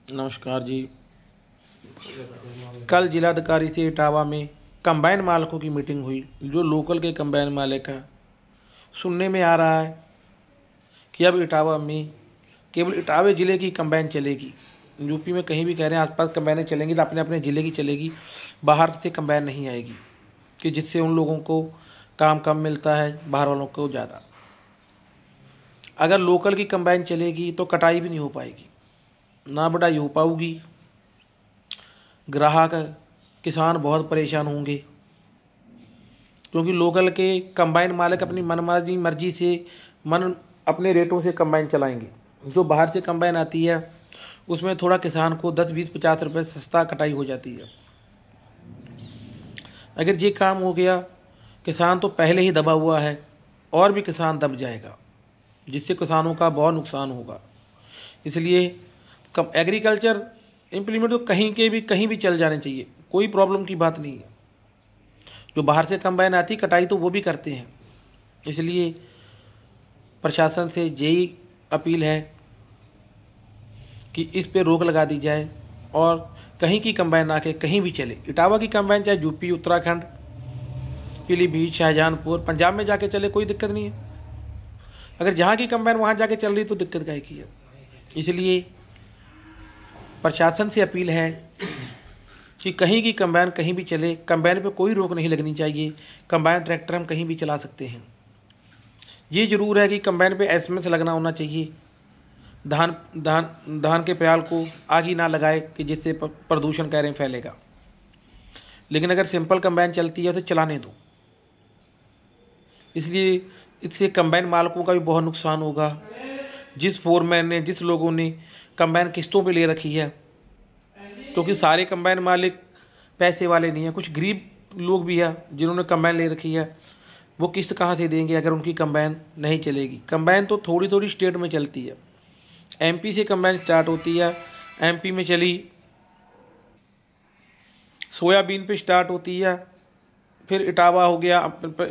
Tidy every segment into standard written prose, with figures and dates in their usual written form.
नमस्कार जी। कल जिलाधिकारी से इटावा में कंबाइन मालिकों की मीटिंग हुई। जो लोकल के कंबाइन मालिक है, सुनने में आ रहा है कि अब इटावा में केवल इटावे ज़िले की कंबाइन चलेगी। यूपी में कहीं भी कह रहे हैं आसपास कंबाइनें चलेंगी तो अपने अपने ज़िले की चलेगी, बाहर से कंबाइन नहीं आएगी, कि जिससे उन लोगों को काम कम मिलता है, बाहर वालों को ज़्यादा। अगर लोकल की कंबाइन चलेगी तो कटाई भी नहीं हो पाएगी, ना बढ़ाई हो पाऊगी, ग्राहक किसान बहुत परेशान होंगे, क्योंकि लोकल के कंबाइन मालिक अपनी मनमानी मर्जी से अपने रेटों से कंबाइन चलाएंगे। जो बाहर से कंबाइन आती है उसमें थोड़ा किसान को 10, 20, 50 रुपये सस्ता कटाई हो जाती है। अगर ये काम हो गया, किसान तो पहले ही दबा हुआ है और भी किसान दब जाएगा, जिससे किसानों का बहुत नुकसान होगा। इसलिए एग्रीकल्चर इम्प्लीमेंट तो कहीं भी चल जाने चाहिए, कोई प्रॉब्लम की बात नहीं है। जो बाहर से कंबाइन आती कटाई तो वो भी करते हैं। इसलिए प्रशासन से यही अपील है कि इस पे रोक लगा दी जाए और कहीं की कंबाइन आके कहीं भी चले। इटावा की कंबाइन चाहे यूपी, उत्तराखंड, पीलीभीत, शाहजहांपुर, पंजाब में जाके चले, कोई दिक्कत नहीं है। अगर जहाँ की कंबाइन वहाँ जाके चल रही तो दिक्कत काहे की है। इसलिए प्रशासन से अपील है कि कहीं की कंबाइन कहीं भी चले, कंबाइन पे कोई रोक नहीं लगनी चाहिए। कंबाइन ट्रैक्टर हम कहीं भी चला सकते हैं। ये ज़रूर है कि कंबाइन पे एसएमएस लगना होना चाहिए। धान के प्याल को आग ही ना लगाए कि जिससे प्रदूषण कह रहे हैं फैलेगा। लेकिन अगर सिंपल कंबाइन चलती है तो चलाने दो। इसलिए इससे कंबाइन मालिकों का भी बहुत नुकसान होगा। जिस फोरमैन ने, जिस लोगों ने कंबाइन किस्तों पे ले रखी है, क्योंकि सारे कंबाइन मालिक पैसे वाले नहीं हैं, कुछ गरीब लोग भी हैं जिन्होंने कंबाइन ले रखी है। वो किस्त कहाँ से देंगे अगर उनकी कंबाइन नहीं चलेगी। कंबाइन तो थोड़ी थोड़ी स्टेट में चलती है। एमपी से कंबाइन स्टार्ट होती है, एमपी में चली, सोयाबीन पे स्टार्ट होती है, फिर इटावा हो गया,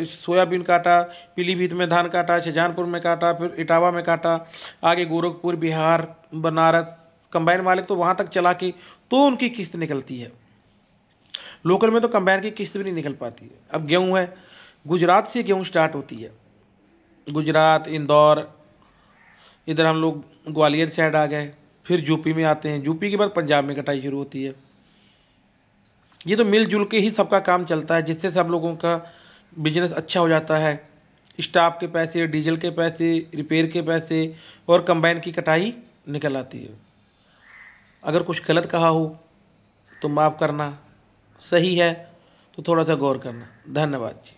सोयाबीन काटा, पीलीभीत में धान काटा, शाहजहांपुर में काटा, फिर इटावा में काटा, आगे गोरखपुर, बिहार, बनारस। कंबाइन मालिक तो वहाँ तक चला के तो उनकी किस्त निकलती है। लोकल में तो कंबाइन की किस्त भी नहीं निकल पाती है। अब गेहूँ है, गुजरात से गेहूँ स्टार्ट होती है, गुजरात, इंदौर, इधर हम लोग ग्वालियर साइड आ गए, फिर यूपी में आते हैं, यूपी के बाद पंजाब में कटाई शुरू होती है। ये तो मिलजुल के ही सबका काम चलता है, जिससे सब लोगों का बिजनेस अच्छा हो जाता है। स्टाफ के पैसे, डीजल के पैसे, रिपेयर के पैसे और कंबाइन की कटाई निकल आती है। अगर कुछ गलत कहा हो तो माफ़ करना, सही है तो थोड़ा सा गौर करना। धन्यवाद जी।